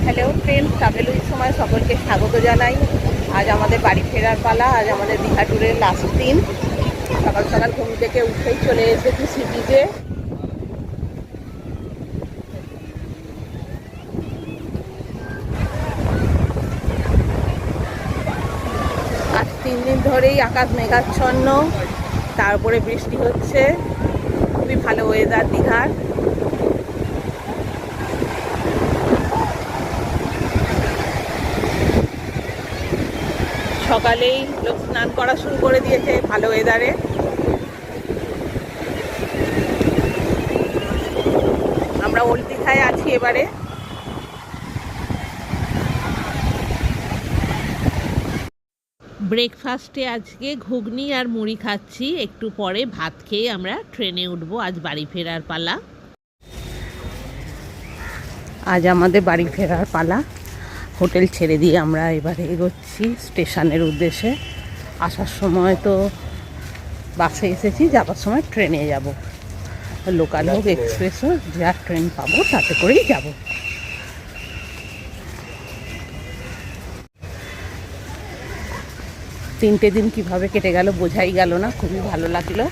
Hello friends, ট্রাভেলের সময় সকলকে স্বাগত জানাই। আজ আমাদের বাড়ি ফেরার পালা। আজ আমাদের দীঘা ট্যুরের লাস্ট দিন। সকাল সকাল ঘুম থেকে উঠেই চলে এসেছি সি বিচে। আজ 3 দিন ধরেই আকাশ মেঘাচ্ছন্ন, তারপরে বৃষ্টি হচ্ছে। খুবই ভালো ওয়েদার দীঘার। সকালেই লোক স্নান করা শুরু করে দিয়েছে ভালো ওয়েদারে। আমরা ওল্ড দীঘায় আছি এবারে। ব্রেকফাস্টে আজকে ঘুগনি আর মুড়ি খাচ্ছি। একটু পরে ভাত খেয়ে আমরা ট্রেনে উঠবো। আজ বাড়ি ফেরার পালা। আজ আমাদের বাড়ি ফেরার পালা। হোটেল ছেড়ে দিয়ে আমরা এবারে এগোচ্ছি স্টেশনের উদ্দেশ্যে। আসার সময় তো বাসে এসেছি, যাবার সময় ট্রেনে যাব। লোকাল হোক এক্সপ্রেস হোক, যা ট্রেন পাবো তাতে করেই যাব। 3টে দিন কিভাবে কেটে গেল বোঝাই গেল না। খুবই ভালো লাগলো।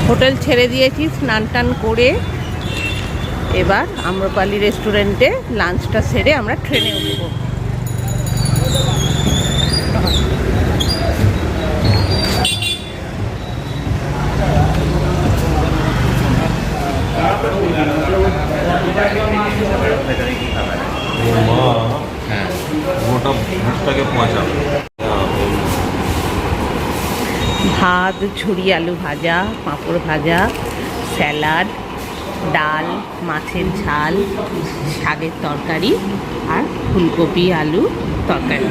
হোটেল ছেড়ে দিয়েছি, স্নান টান করে এবার আম্রপালি রেস্টুরেন্টে লাঞ্চটা সেরে আমরা ট্রেনে উঠব। ভাত, ঝুরি আলু ভাজা, পাঁপড় ভাজা, স্যালাড, ডাল, মাছের ঝাল, শাকের তরকারি আর ফুলকপি আলু তরকারি।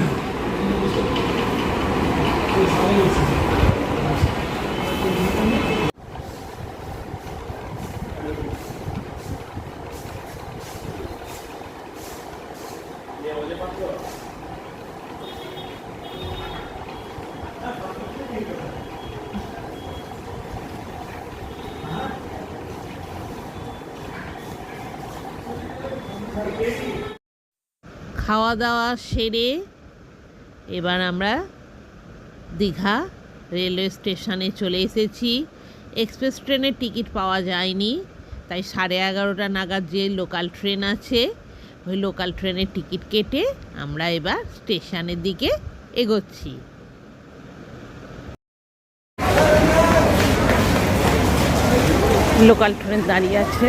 খাওয়া দাওয়া সেরে এবার আমরা দীঘা রেলওয়ে স্টেশনে চলে এসেছি। এক্সপ্রেস ট্রেনের টিকিট পাওয়া যায়নি, তাই 11:30 নাগাদ যে লোকাল ট্রেন আছে ওই লোকাল ট্রেনের টিকিট কেটে আমরা এবার স্টেশনের দিকে এগোচ্ছি। লোকাল ট্রেন দাঁড়িয়ে আছে।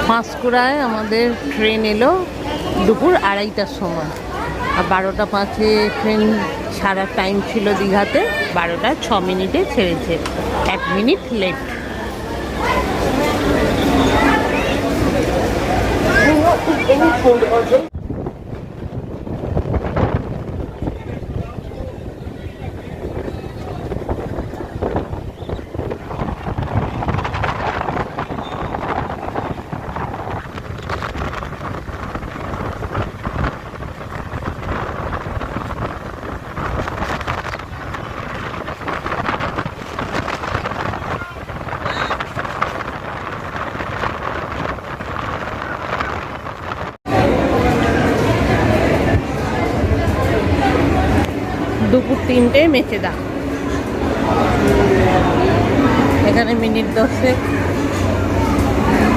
পাঁশকুড়ায় আমাদের ট্রেন এলো দুপুর 2:30টার সময়। আর 12টা 5-এ ট্রেন ছাড়ার টাইম ছিল দীঘাতে। 12টা 6 মিনিটে ছেড়েছে, 1 মিনিট লেট। দুপুর 3টে মেচেদা। এখানে মিনিট 10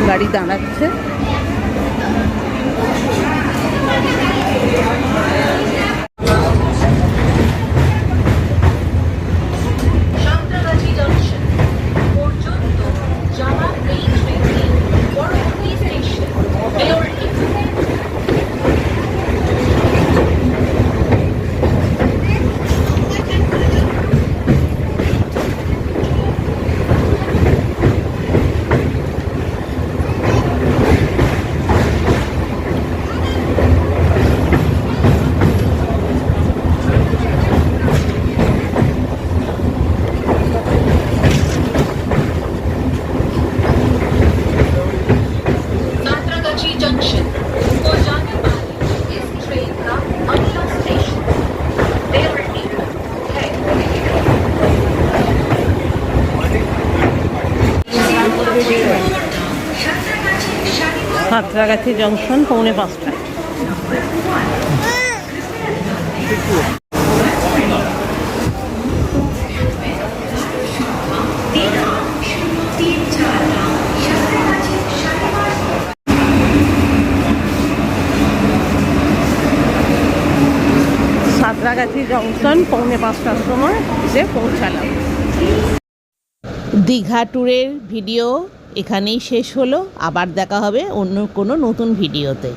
গাড়ি দাঁড়াচ্ছে। সাঁতরাগাছি জংশন পর্যন্ত যাওয়া এই ট্রেনটি পরবর্তী স্টেশন বেলুড়ি। साँतरागाछी जंक्शन को जाने वाली इस ट्रेन का अगला स्टेशन बेलुड़ी है। সাঁতরাগাছি জংশন 4:45। সাঁতরাগাছি জংশন 4:45টার সময় এসে পৌঁছালাম। দীঘা ট্যুরের ভিডিও এখানেই শেষ হলো। আবার দেখা হবে অন্য কোনো নতুন ভিডিওতে।